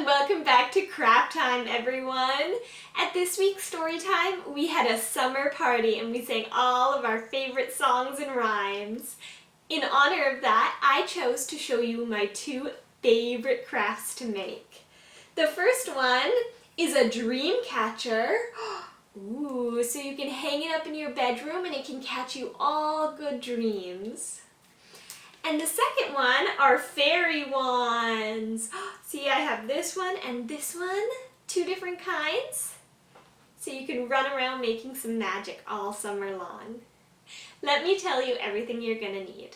and welcome back to Craft Time, everyone. At this week's story time, we had a summer party and we sang all of our favorite songs and rhymes. In honor of that, I chose to show you my two favorite crafts to make. The first one is a dream catcher. Ooh, so you can hang it up in your bedroom and it can catch you all good dreams. And the second one are fairy wands. See, I have this one and this one, two different kinds. So you can run around making some magic all summer long. Let me tell you everything you're gonna need.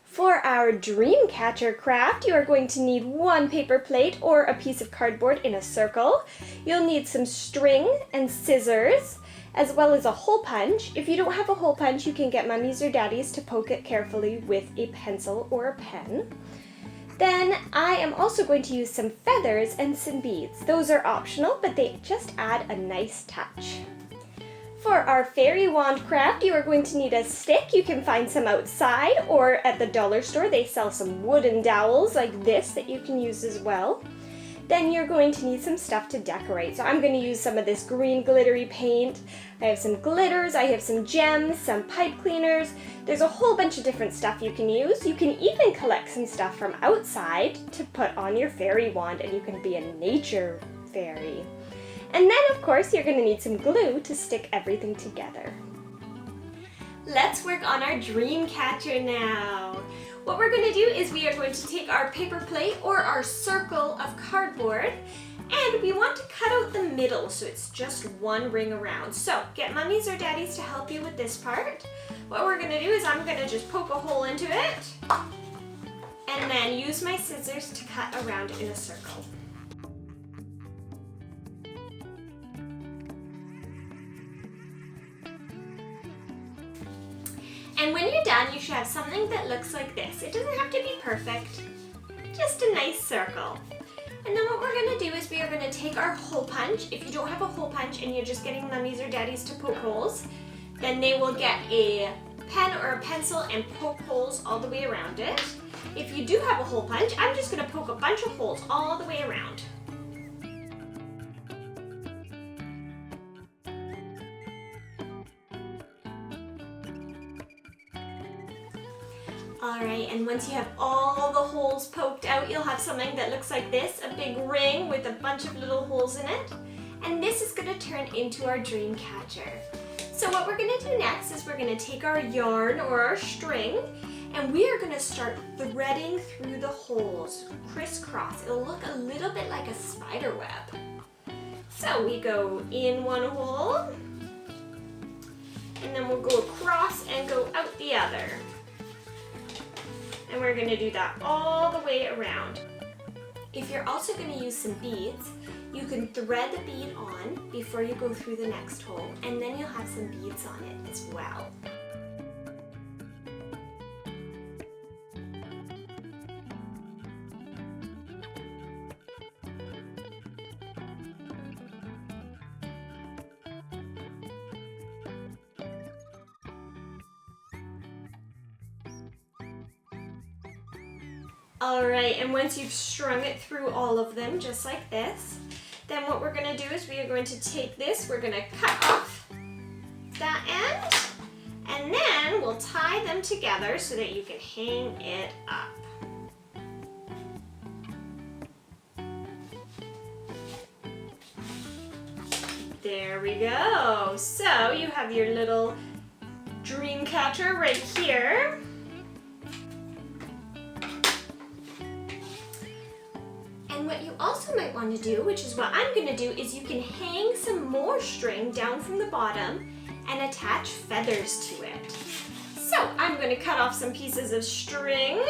For our dream catcher craft, you are going to need one paper plate or a piece of cardboard in a circle. You'll need some string and scissors, as well as a hole punch. If you don't have a hole punch, you can get mummies or daddies to poke it carefully with a pencil or a pen. Then I am also going to use some feathers and some beads. Those are optional, but they just add a nice touch. For our fairy wand craft, you are going to need a stick. You can find some outside or at the dollar store. They sell some wooden dowels like this that you can use as well. Then you're going to need some stuff to decorate. So I'm going to use some of this green glittery paint. I have some glitters, I have some gems, some pipe cleaners. There's a whole bunch of different stuff you can use. You can even collect some stuff from outside to put on your fairy wand and you can be a nature fairy. And then of course you're going to need some glue to stick everything together. Let's work on our dream catcher now. What we're going to do is we are going to take our paper plate or our circle of cardboard and we want to cut out the middle so it's just one ring around. So get mummies or daddies to help you with this part. What we're going to do is I'm going to just poke a hole into it and then use my scissors to cut around in a circle. And when you're done, you should have something that looks like this. It doesn't have to be perfect, just a nice circle. And then what we're gonna do is we are gonna take our hole punch. If you don't have a hole punch and you're just getting mummies or daddies to poke holes, then they will get a pen or a pencil and poke holes all the way around it. If you do have a hole punch, I'm just gonna poke a bunch of holes all the way around. Alright, and once you have all the holes poked out, you'll have something that looks like this, a big ring with a bunch of little holes in it. And this is going to turn into our dream catcher. So what we're going to do next is we're going to take our yarn or our string and we are going to start threading through the holes, crisscross. It'll look a little bit like a spider web. So we go in one hole and then we'll go across and go out the other. And we're going to do that all the way around. If you're also going to use some beads, you can thread the bead on before you go through the next hole, and then you'll have some beads on it as well. Alright, and once you've strung it through all of them, just like this, then what we're going to do is we are going to take this, we're going to cut off that end, and then we'll tie them together so that you can hang it up. There we go. So you have your little dream catcher right here. And what you also might want to do, which is what I'm going to do, is you can hang some more string down from the bottom and attach feathers to it. So I'm going to cut off some pieces of string.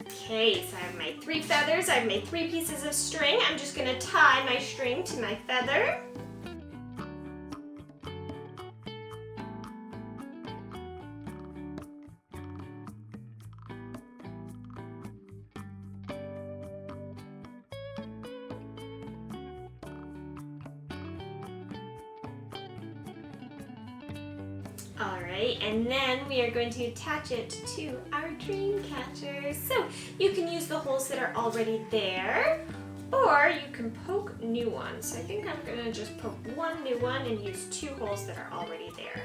Okay, so I have my 3 feathers, I have my 3 pieces of string. I'm just going to tie my string to my feather. Alright, and then we are going to attach it to our dream catcher. So you can use the holes that are already there, or you can poke new ones. So I think I'm going to just poke one new one and use 2 holes that are already there.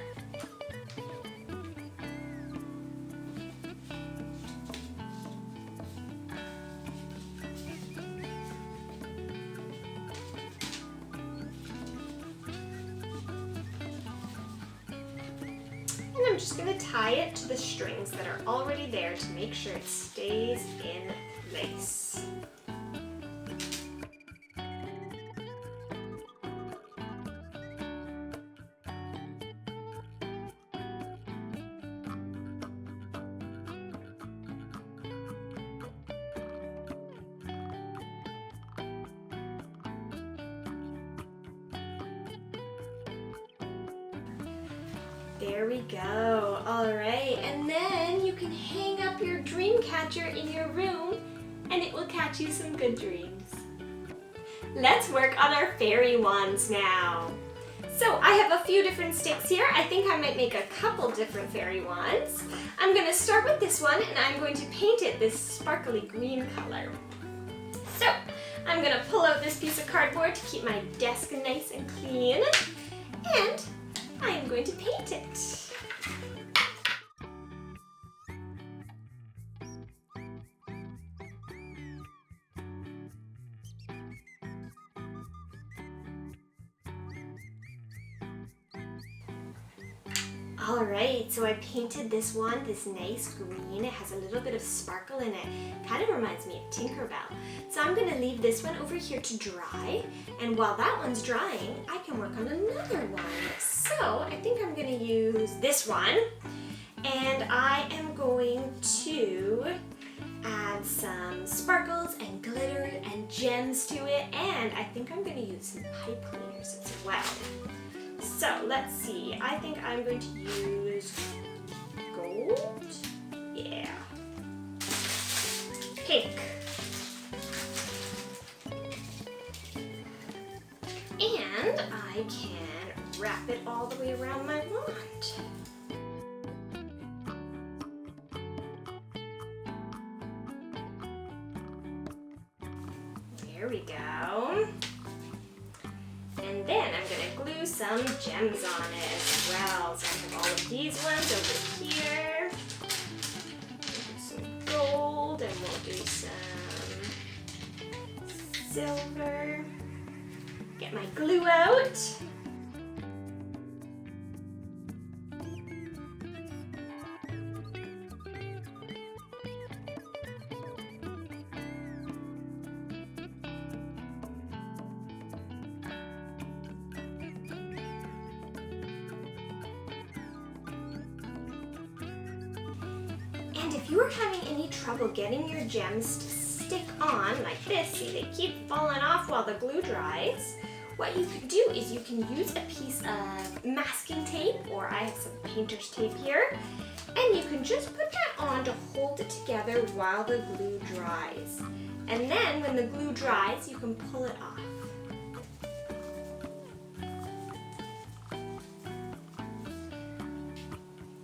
And I'm just going to tie it to the strings that are already there to make sure it stays in place. There we go. All right, and then you can hang up your dream catcher in your room and it will catch you some good dreams. Let's work on our fairy wands now. So I have a few different sticks here. I think I might make a couple different fairy wands. I'm going to start with this one and I'm going to paint it this sparkly green color. So I'm going to pull out this piece of cardboard to keep my desk nice and clean, and I am going to paint it. Alright, so I painted this one this nice green. It has a little bit of sparkle in it. Kind of reminds me of Tinkerbell. So I'm going to leave this one over here to dry. And while that one's drying, I can work on another one. So I think I'm going to use this one. And I am going to add some sparkles and glitter and gems to it. And I think I'm going to use some pipe cleaners as well. So let's see, I think I'm going to use gold, yeah, pink, and I can wrap it all the way around my wand. There we go. And then I'm going to glue some gems on it as well. So I have all of these ones over here. Some gold, and we'll do some silver. Get my glue out. And if you are having any trouble getting your gems to stick on like this, see they keep falling off while the glue dries, what you can do is you can use a piece of masking tape, or I have some painter's tape here, and you can just put that on to hold it together while the glue dries. And then when the glue dries, you can pull it off.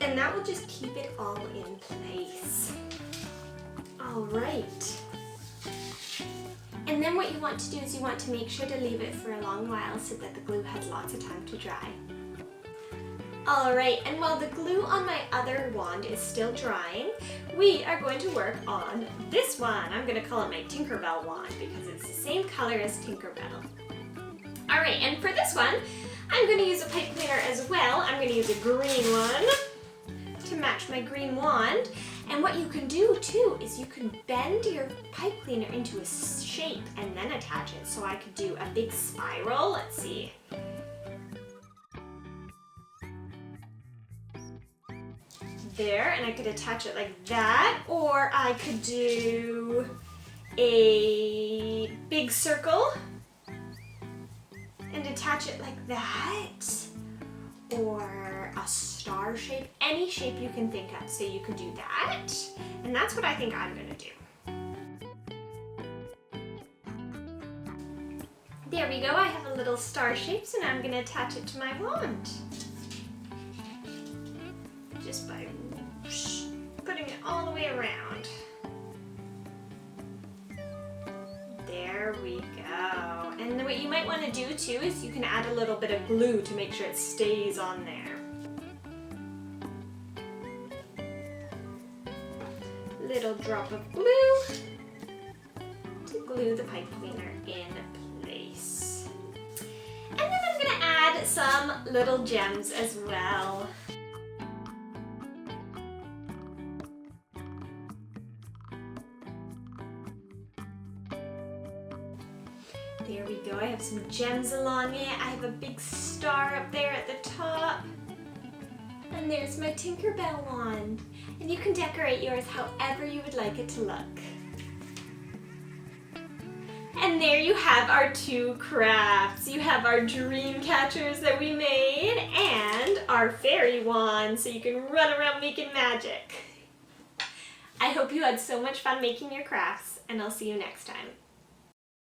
And that will just keep it all in place. All right. And then what you want to do is you want to make sure to leave it for a long while so that the glue has lots of time to dry. All right, and while the glue on my other wand is still drying, we are going to work on this one. I'm going to call it my Tinkerbell wand because it's the same color as Tinkerbell. All right, and for this one, I'm going to use a pipe cleaner as well. I'm going to use a green one to match my green wand. And what you can do too is you can bend your pipe cleaner into a shape and then attach it. So I could do a big spiral. Let's see. There, and I could attach it like that, or I could do a big circle and attach it like that, or a star shape, any shape you can think of. So you can do that, and that's what I think I'm gonna do. There we go, I have a little star shape, so now I'm gonna attach it to my wand. just by putting it all the way around. There we go. And what you might want to do too is you can add a little bit of glue to make sure it stays on there. Little drop of glue to glue the pipe cleaner in place. And then I'm going to add some little gems as well. There we go, I have some gems along it. I have a big star up there at the top. And there's my Tinkerbell wand. And you can decorate yours however you would like it to look. And there you have our two crafts. You have our dream catchers that we made and our fairy wand so you can run around making magic. I hope you had so much fun making your crafts, and I'll see you next time.